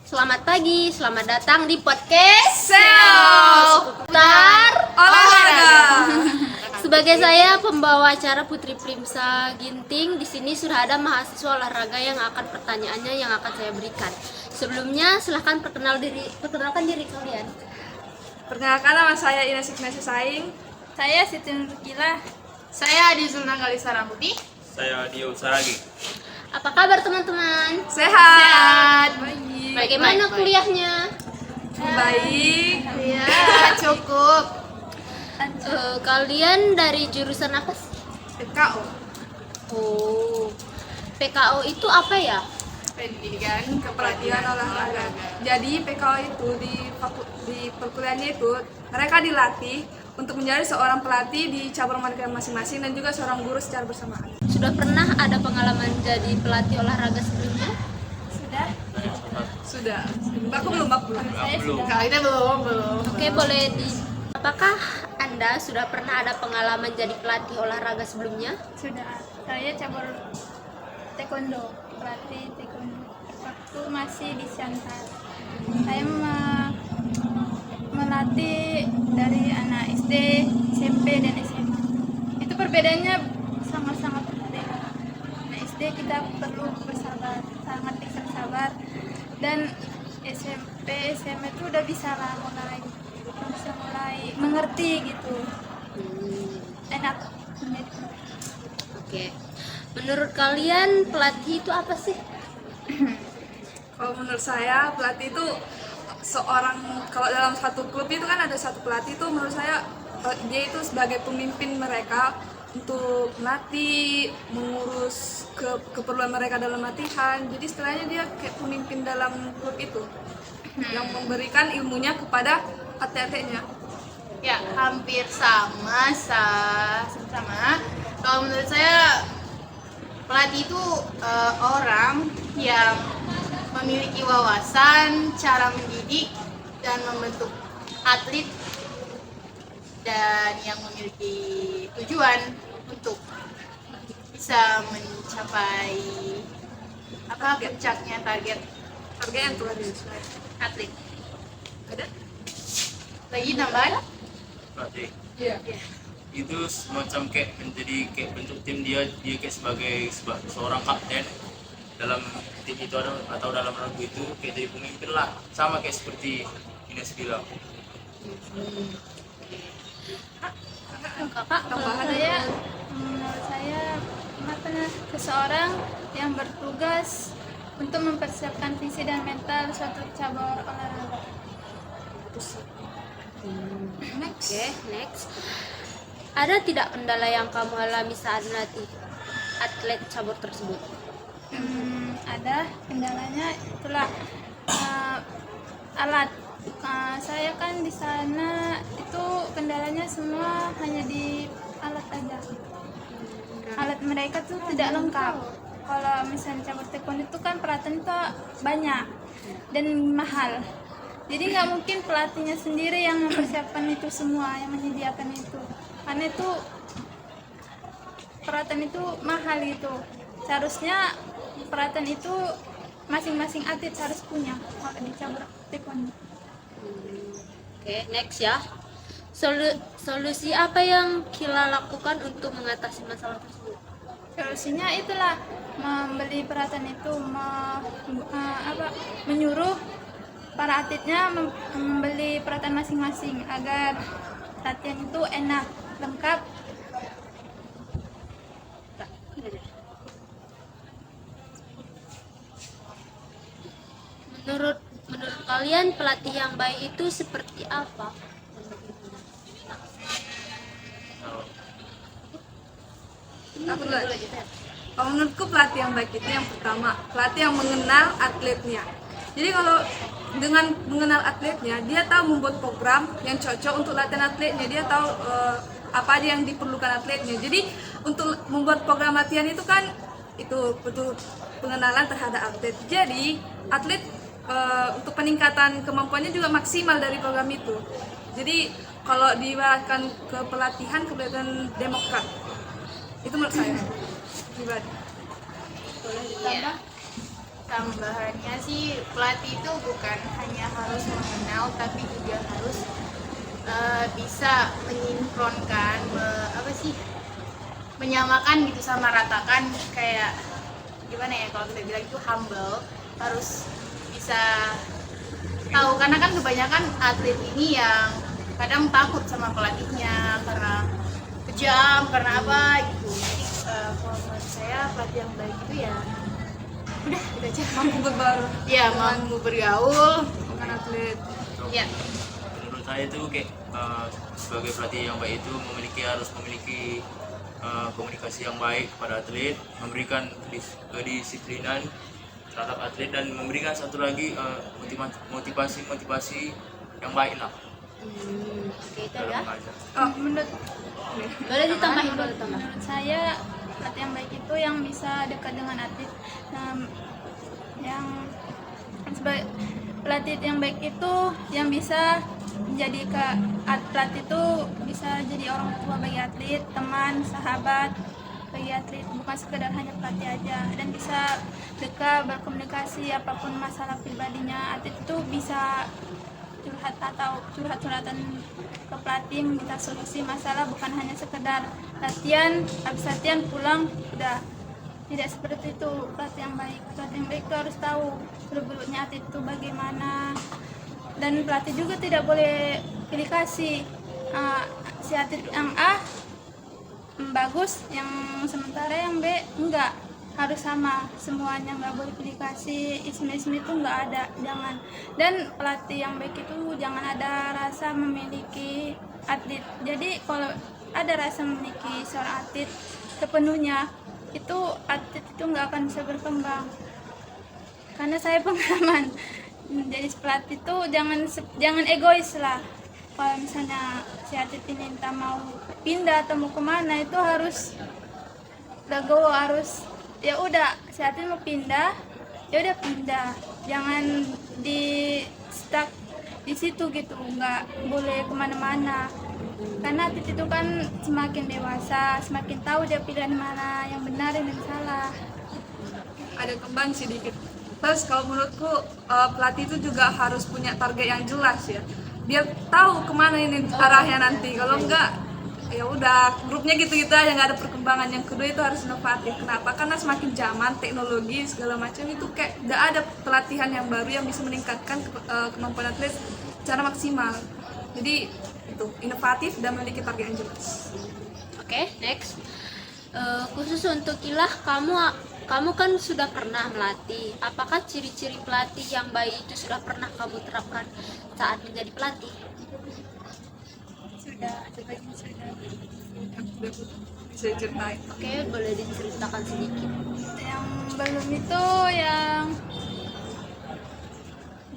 Selamat pagi, selamat datang di podcast Seputar olahraga. Sebagai saya pembawa acara Putri Primsa Ginting, di sini sudah ada mahasiswa olahraga yang akan pertanyaannya yang akan saya berikan. Sebelumnya silahkan perkenalkan diri kalian. Perkenalkan, nama saya Ines Ignatia Saing. Saya Siti Nurkila. Saya Adi Zulna Galisa Rambuti. Saya Dio Saragi. Apa kabar teman-teman? Sehat. Bagaimana kuliahnya? Baik. Ya, cukup. Kalian dari jurusan apa sih? PKO. Oh, PKO itu apa ya? Pendidikan Pelatihan olahraga. Jadi PKO itu di perkuliahannya itu mereka dilatih untuk menjadi seorang pelatih di cabang mereka masing-masing dan juga seorang guru secara bersamaan. Sudah pernah ada pengalaman jadi pelatih olahraga sebelumnya? Sudah. Aku belum. Kalau kita belum. Oke, Apakah Anda sudah pernah ada pengalaman jadi pelatih olahraga sebelumnya? Sudah. Saya cabur taekwondo, pelatih taekwondo. Waktu masih di Siantar. Saya melatih dari anak SD, SMP dan SMA. Itu perbedaannya sangat-sangat berbeda. Anak SD kita perlu bersabar, sangat bersabar. Dan SMP, SMA itu udah bisa mulai mengerti gitu. Enak. Oke. Menurut kalian pelatih itu apa sih? Kalau menurut saya pelatih itu kalau dalam satu klub itu kan ada satu pelatih itu, menurut saya dia itu sebagai pemimpin mereka untuk melatih, mengurus keperluan mereka dalam latihan. Jadi istilahnya dia kayak pemimpin dalam klub itu yang memberikan ilmunya kepada atlet-atletnya. Ya, hampir sama. Kalau menurut saya pelatih itu orang yang memiliki wawasan, cara mendidik dan membentuk atlet dan yang memiliki tujuan untuk bisa mencapai puncaknya target Harganya yang telah disesuaikan. atlet. Ada? Lagi tambahan? Pelatih. Iya. Itu semacam kayak menjadi kayak bentuk tim dia kayak sebagai seorang kapten dalam tim itu atau dalam ragu itu kayak jadi pemimpin lah, sama kayak seperti Ines bilang. Kakak, Menurut saya seseorang yang bertugas untuk mempersiapkan visi dan mental suatu cabang olahraga. Oke, next. Ada tidak kendala yang kamu alami saat melatih atlet cabur tersebut? Ada kendalanya, itulah alat. Saya kan di sana itu kendalanya semua hanya di alat aja. Alat mereka tuh tidak lengkap. Kalau misalnya cabur taekwondo itu kan peralatan itu banyak dan mahal. Jadi nggak mungkin pelatihnya sendiri yang mempersiapkan itu semua, yang menyediakan itu. Karena itu peralatan itu mahal gitu. Seharusnya peralatan itu masing-masing atlet harus punya kalau di cabur taekwondo. Oke, next ya. Solusi apa yang Kila lakukan untuk mengatasi masalah tersebut? Solusinya itulah membeli peralatan itu, menyuruh para atletnya membeli peralatan masing-masing agar latihan itu enak, lengkap. Menurut kalian pelatih yang baik itu seperti apa? Aku dulu aja. Kalau menurutku pelatih yang baik itu yang pertama, pelatih yang mengenal atletnya. Jadi kalau dengan mengenal atletnya, dia tahu membuat program yang cocok untuk latihan atletnya. Dia tahu apa aja yang diperlukan atletnya. Jadi untuk membuat program latihan itu kan itu betul pengenalan terhadap atlet. Jadi atlet untuk peningkatan kemampuannya juga maksimal dari program itu. Jadi kalau diibaratkan ke pelatihan demokrat, itu menurut saya pribadi. Boleh ditambah? tambahannya sih pelatih itu bukan hanya harus mengenal tapi juga harus bisa menyinkronkan menyamakan gitu sama ratakan, kayak gimana ya kalau kita bilang itu humble, harus bisa tahu, karena kan kebanyakan atlet ini yang kadang takut sama pelatihnya karena kejam, karena apa gitu. Jadi kalau menurut saya pelatih yang baik itu ya udah gitu aja, Mampu berbaur ya mampu bergaul dengan atlet. ya. Menurut saya itu kayak sebagai pelatih yang baik itu harus memiliki komunikasi yang baik kepada atlet, memberikan kedisiplinan terhadap atlet, dan memberikan satu lagi motivasi yang baik lah Oke, itu dalam ya. mengajar. Oh, Menurut Boleh ditambahin, boleh tambah. menurut saya pelatih yang baik itu yang bisa dekat dengan atlet. Nah, yang sebagai pelatih yang baik itu yang bisa menjadi pelatih itu bisa jadi orang tua bagi atlet, teman, sahabat bagi atlet, bukan sekedar hanya pelatih aja, dan bisa dekat berkomunikasi apapun masalah pribadinya. Atlet itu bisa curhat atau curhat-curhatan ke pelatih, minta solusi masalah, bukan hanya sekedar latihan, habis latihan pulang udah. Tidak seperti itu pelatih yang baik. Pelatih yang baik itu harus tahu seluk-beluknya atlet itu bagaimana, dan pelatih juga tidak boleh pilih kasih si atlet yang A bagus, yang sementara yang B enggak, harus sama semuanya, nggak boleh pilih kasih. Isme-isme itu nggak ada, jangan. Dan pelatih yang baik itu jangan ada rasa memiliki atlet. Jadi kalau ada rasa memiliki seorang atlet sepenuhnya, itu atlet itu nggak akan bisa berkembang. Karena saya pengalaman jadi pelatih itu jangan egois lah. Kalau misalnya si atlet ini minta mau pindah atau mau kemana, itu harus legowo, harus ya udah, si atlet mau pindah ya udah pindah, jangan di stuck di situ gitu, nggak boleh kemana-mana. Karena atlet itu kan semakin dewasa semakin tahu dia pilihan mana yang benar dan yang salah. Ada kembang sedikit. Terus kalau menurutku pelatih itu juga harus punya target yang jelas ya. Dia tahu kemana ini arahnya nanti. Kalau enggak ya udah grupnya gitu-gitu aja, nggak ada perkembangan. Yang kedua itu harus inovatif. Kenapa? Karena semakin zaman teknologi segala macam itu kayak nggak ada pelatihan yang baru yang bisa meningkatkan kemampuan atlet secara maksimal. Jadi itu inovatif dan memiliki target yang jelas. Oke, next. Khusus untuk Ilah, kamu kan sudah pernah melatih. Apakah ciri-ciri pelatih yang baik itu sudah pernah kamu terapkan saat menjadi pelatih? Sudah, sebagian sudah. Bisa diceritain. Oke, boleh diceritakan sedikit. Yang belum itu yang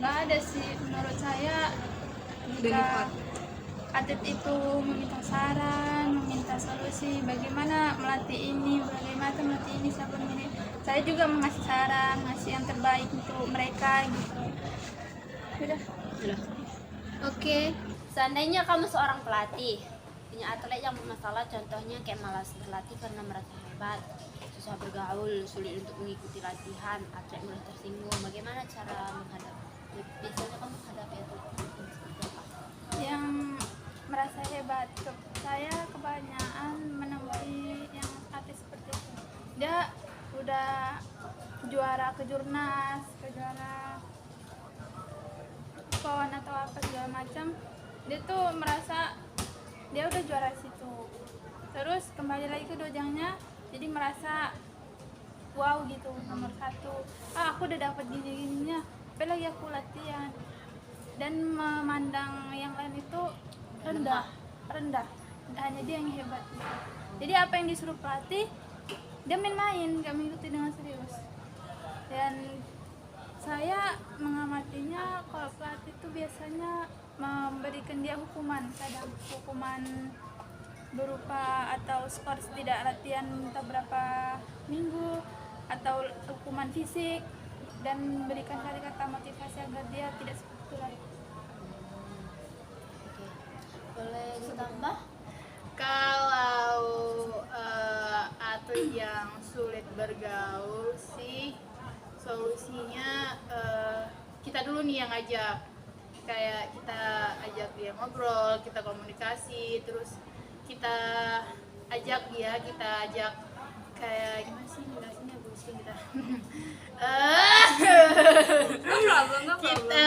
nggak ada sih menurut saya. Jika atlet itu meminta saran, meminta solusi, bagaimana melatih ini, siapa ini, saya juga mengasih saran, ngasih yang terbaik untuk mereka gitu. Udah. Oke, seandainya kamu seorang pelatih, punya atlet yang bermasalah, contohnya kayak malas berlatih karena merasa hebat, susah bergaul, sulit untuk mengikuti latihan, atlet mulai tersinggung, bagaimana cara menghadapi? Biasanya kamu menghadapi atlet seperti apa? Yang merasa hebat, saya kebanyakan menemui yang atlet seperti itu. Dia udah juara kejurnas, juara pon atau apa segala macam, dia tuh merasa dia udah juara situ, terus kembali lagi ke dojangnya, jadi merasa wow gitu, nomor satu, aku udah dapat gini-gininya, apalagi aku latihan, dan memandang yang lain itu rendah, hanya dia yang hebat gitu. Jadi apa yang disuruh pelatih dia main-main, gak mengikuti dengan serius. Dan saya mengamatinya, kalau pelatih itu biasanya memberikan dia hukuman, kadang hukuman berupa atau skor tidak latihan entah berapa minggu, atau hukuman fisik, dan memberikan kata-kata motivasi agar dia tidak seperti itu lagi. Boleh ditambah? Kalau atlet yang sulit bergaul sih, solusinya kita dulu nih yang ngajak, kayak kita ajak dia ngobrol, kita komunikasi, terus kita ajak kayak gimana sih jelasinnya, pusing kita. Kita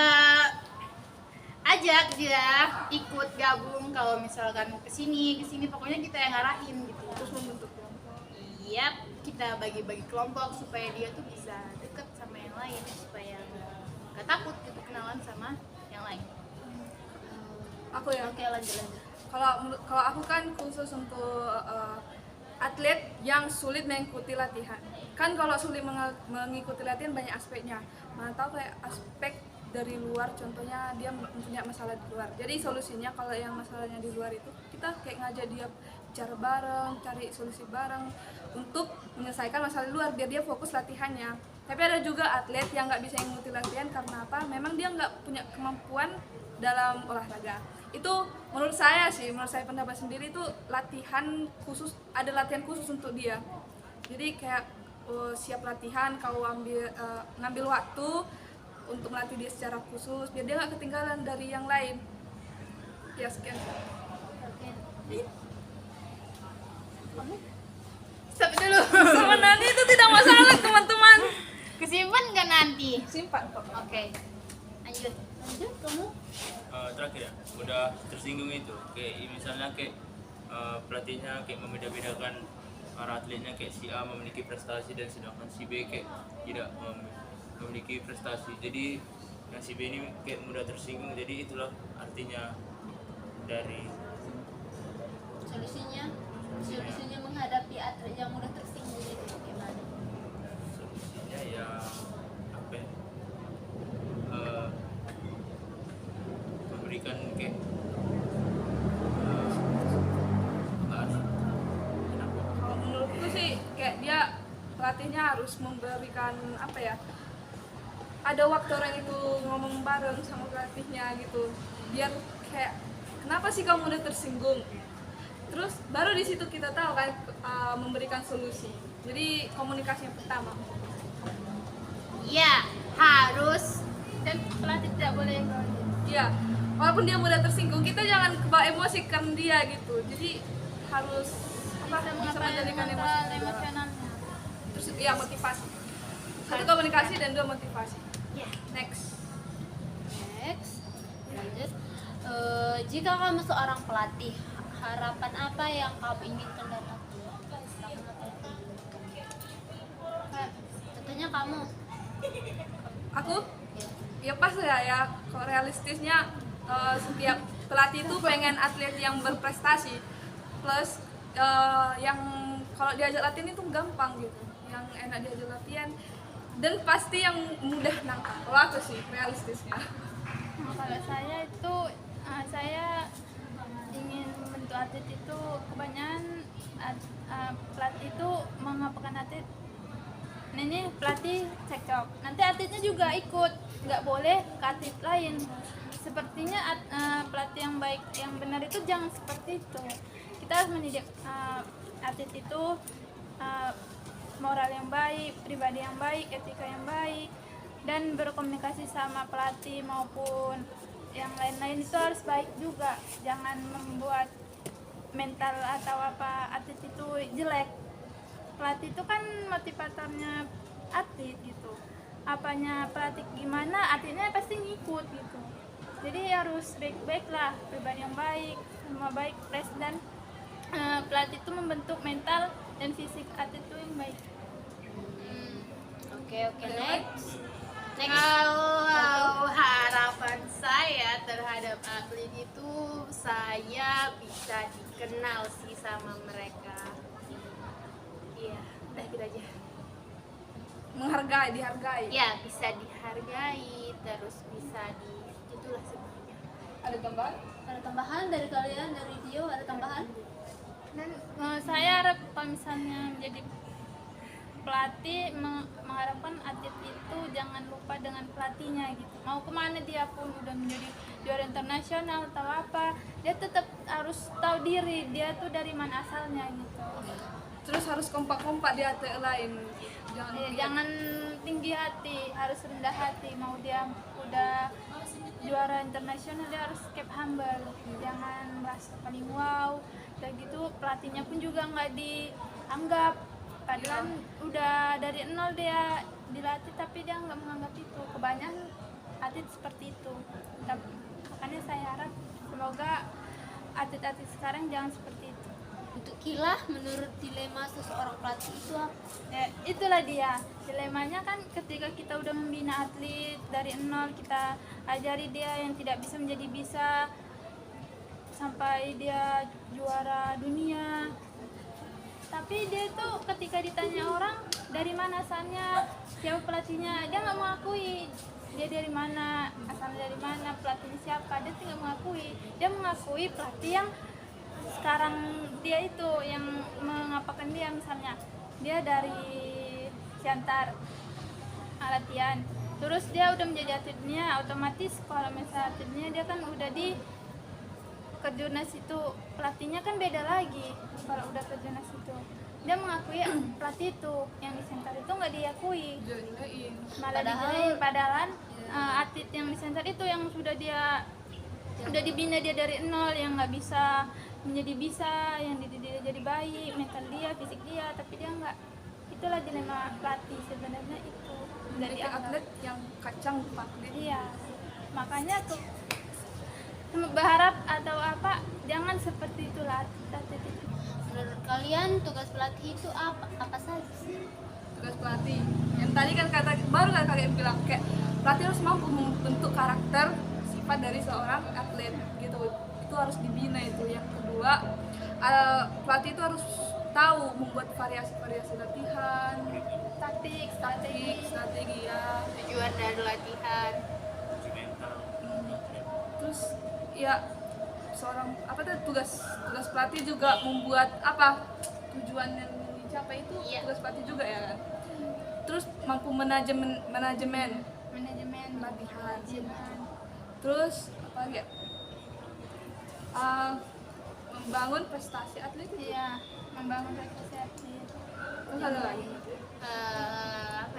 ajak dia ikut gabung kalau misalkan kesini pokoknya kita yang ngarahin gitu, terus membentuk kelompok. Iya, kita bagi-bagi kelompok supaya dia tuh bisa deket sama yang lain, supaya nggak takut gitu kenalan sama yang lain. Aku ya. Oke, lanjut. Kalau aku kan khusus untuk atlet yang sulit mengikuti latihan. Kan kalau sulit mengikuti latihan banyak aspeknya. Mana tahu kayak aspek dari luar, contohnya dia punya masalah di luar. Jadi solusinya kalau yang masalahnya di luar itu kita kayak ngajak dia bicara bareng, cari solusi bareng untuk menyelesaikan masalah di luar biar dia fokus latihannya. Tapi ada juga atlet yang nggak bisa mengikuti latihan karena apa? Memang dia nggak punya kemampuan dalam olahraga. Itu menurut saya pendapat sendiri itu latihan khusus, ada latihan khusus untuk dia. Jadi kayak siap latihan, kau ngambil waktu untuk melatih dia secara khusus biar dia nggak ketinggalan dari yang lain. Ya, sekian. Stop dulu. Sebenarnya itu tidak masalah teman-teman. Kesimpan nggak nanti? Simpan kok. Oke, lanjut kamu. Terakhir ya, udah tersinggung itu kayak misalnya kayak pelatihnya kayak membeda-bedakan para atletnya, kayak si A memiliki prestasi dan sedangkan si B kayak tidak memiliki prestasi. Jadi yang si B ini kayak mudah tersinggung. Jadi itulah artinya dari Solusinya menghadapi atlet yang mudah tersinggung itu gimana? solusinya ya apa ya? Memberikan kayak Kalau menurutku sih kayak dia pelatihnya harus memberikan apa ya? Ada waktu orang itu ngomong bareng sama pelatihnya gitu. Biar kayak kenapa sih kamu udah tersinggung? Terus baru di situ kita tahu kan memberikan solusi. Jadi komunikasi yang pertama. Iya, harus. Dan pelatih tidak boleh egois. Iya, walaupun dia mudah tersinggung, kita jangan kebawa emosi karena dia gitu. Jadi harus bisa mengendalikan emosionalnya. Terus ya motivasi. Satu komunikasi dan dua motivasi. Ya. Next. Lanjut. Jika kamu seorang pelatih, harapan apa yang kamu inginkan dari aku? Contohnya kamu. Aku ya pas ya kalau realistisnya setiap pelatih itu pengen atlet yang berprestasi plus yang kalau diajak latihan itu gampang gitu, yang enak diajak latihan dan pasti yang mudah nangkap. Kalau aku sih realistisnya. Kalau saya itu saya ingin membentuk atlet itu kebanyakan pelatih itu mengapakan atlet. Nah, ini pelatih cekcok, nanti atletnya juga ikut, nggak boleh ke atlet lain. Sepertinya pelatih yang baik, yang benar itu jangan seperti itu. Kita harus mendidik atlet itu moral yang baik, pribadi yang baik, etika yang baik, dan berkomunikasi sama pelatih maupun yang lain-lain itu harus baik juga. Jangan membuat mental atau apa atlet itu jelek. Pelatih itu kan motivatornya atlet gitu. Apanya pelatih gimana, atletnya pasti ngikut gitu. Jadi harus baik-baik lah, pribadi yang baik, semua baik, dan pelatih itu membentuk mental dan fisik atlet itu yang baik. Oke, next. Kalau harapan saya terhadap atlet itu, saya bisa dikenal sih sama mereka. Iya, udah gitu aja. Dihargai. Ya, bisa dihargai, terus bisa itulah sebenarnya. Ada tambahan? Ada tambahan dari kalian, dari Dio, ada tambahan? Dan saya harap kalau misalnya menjadi pelatih mengharapkan atlet itu jangan lupa dengan pelatihnya gitu. Mau kemana dia pun udah menjadi juara internasional atau apa, dia tetap harus tahu diri dia tuh dari mana asalnya gitu. Terus harus kompak-kompak di atlet lain. jangan tinggi hati, harus rendah hati. Mau dia udah juara internasional dia harus keep humble, jangan merasa paling wow. Dan gitu pelatihnya pun juga nggak dianggap, padahal udah dari nol dia dilatih tapi dia nggak menganggap itu. Kebanyakan atlet seperti itu. Makanya saya harap semoga atlet-atlet sekarang jangan seperti itu. Untuk Kila, menurut dilema seseorang pelatih itu apa? Ya, itulah dia dilemanya kan, ketika kita udah membina atlet dari nol, kita ajari dia yang tidak bisa menjadi bisa sampai dia juara dunia. Tapi dia itu ketika ditanya orang dari mana asalnya, siapa pelatihnya, dia nggak mengakui dia dari mana, asalnya dari mana, pelatihnya siapa, dia tidak mengakui. Dia mengakui pelatih yang sekarang dia itu yang mengapakan dia, misalnya dia dari Siantar latihan, terus dia udah menjadi atletnya, otomatis kalau misalnya atletnya dia kan udah di kejurnas itu, pelatihnya kan beda lagi. Kalau udah kejurnas itu dia mengakui pelatih itu, yang di Siantar itu nggak diakui, malah dijelekin. Padahal atlet yang di Siantar itu yang sudah dibina dia dari nol, yang nggak bisa menjadi bisa, yang dia jadi baik, mental dia, fisik dia, tapi dia nggak. Itulah dilema pelatih sebenarnya itu. Dari atlet yang kacang atlet. Iya, makanya tuh berharap atau apa, jangan seperti itu atlet itu. Menurut kalian tugas pelatih itu apa saja sih? Tugas pelatih yang tadi kan baru kalian bilang, kayak pelatih harus mampu membentuk karakter sifat dari seorang atlet gitu, itu harus dibina. Itu yang kedua, pelatih itu harus tahu membuat variasi latihan, Taktik, strategi ya. Tujuan dari latihan. Terus ya seorang tugas pelatih juga membuat tujuan yang dicapai itu. Iya. Tugas pelatih juga ya kan. Terus mampu manajemen latihan. Terus apa lagi ya? Membangun prestasi atlet itu. Iya, membangun prestasi atlet. Terus ada lagi.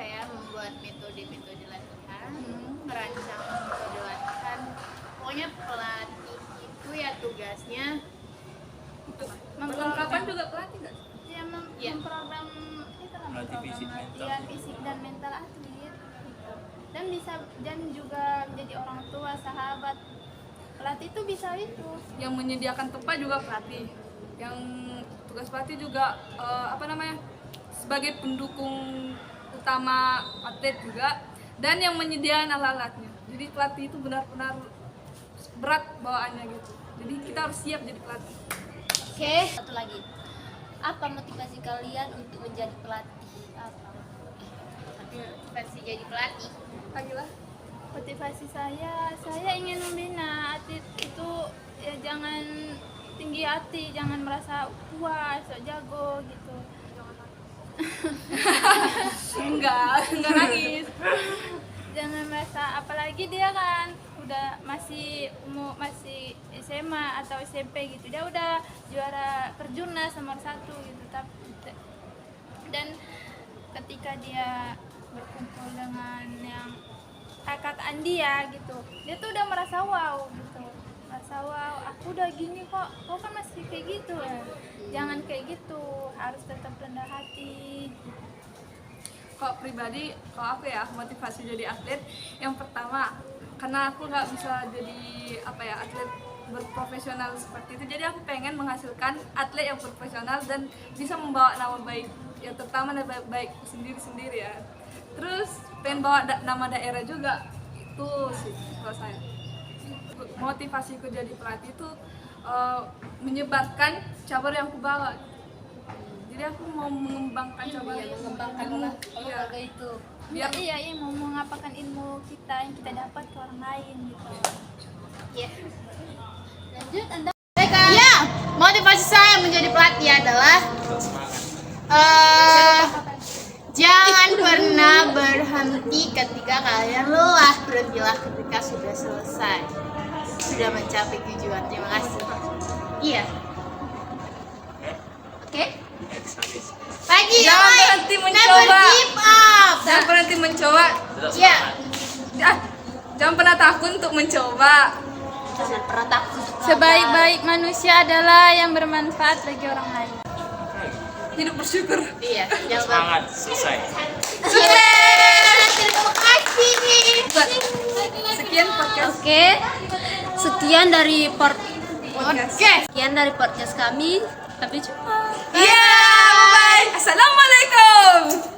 Membuat metode-metode latihan, merancang metode latihan. Pokoknya pelatih itu ya tugasnya Perlengkapan juga pelatih nggak? Dia Iya. memprogram itu lah, Melatih memprogram fisik, latihan mental. fisik dan mental atlet gitu. Dan juga menjadi orang tua, sahabat. Pelatih itu bisa itu. Yang menyediakan tempat juga pelatih. Yang tugas pelatih juga sebagai pendukung utama atlet juga, dan yang menyediakan alat-alatnya. Jadi pelatih itu benar-benar berat bawaannya gitu. Jadi kita harus siap jadi pelatih. Oke, satu lagi. Apa motivasi kalian untuk menjadi pelatih? Apa? motivasi jadi pelatih. Ayolah. Motivasi saya ingin membina atlet itu, ya jangan tinggi hati, jangan merasa puas, sok jago gitu. Enggak nangis. Jangan merasa, apalagi dia kan udah masih SMA atau SMP gitu, dia udah juara perjurnas nomor 1 gitu. Dan ketika dia berkumpul dengan yang kakak dia gitu, dia tuh udah merasa wow gitu, merasa wow, aku udah gini kok kan masih kayak gitu ya. Jangan kayak gitu, harus tetap rendah hati. Kalau pribadi, kalau aku ya, motivasi jadi atlet yang pertama, karena aku nggak bisa jadi atlet berprofesional seperti itu, jadi aku pengen menghasilkan atlet yang profesional dan bisa membawa nama baik, yang terutama nama baik sendiri ya. Terus pengen bawa nama daerah juga, itu sih kalau saya. Motivasiku jadi pelatih itu menyebarkan cabur yang aku bawa. Jadi aku mau mengembangkan cabur, mengembangkan olahraga itu. biar Iya, mau mengapakan ilmu kita yang kita dapat ke orang lain gitu. Iya. Lanjut, Anda. Ya, motivasi saya menjadi pelatih adalah jangan pernah berhenti ketika kalian lelah. Berhentilah ketika sudah selesai, sudah mencapai tujuan. Terima kasih. Iya. Oke. Sadis. Pagi, Jangan oi. berhenti Never mencoba. give up. Jangan berhenti mencoba. Tetap Iya. semangat. Jangan pernah takut untuk mencoba. Jangan pernah takut untuk gagal. Sebaik-baik manusia adalah yang bermanfaat bagi orang lain. Hidup bersyukur. Iya, Tetap semangat. Selesai. terima kasih. Sekian podcast. Oke, sekian dari Podcast. sekian dari podcast kami. Sampai jumpa. Iya, bye. Assalamualaikum.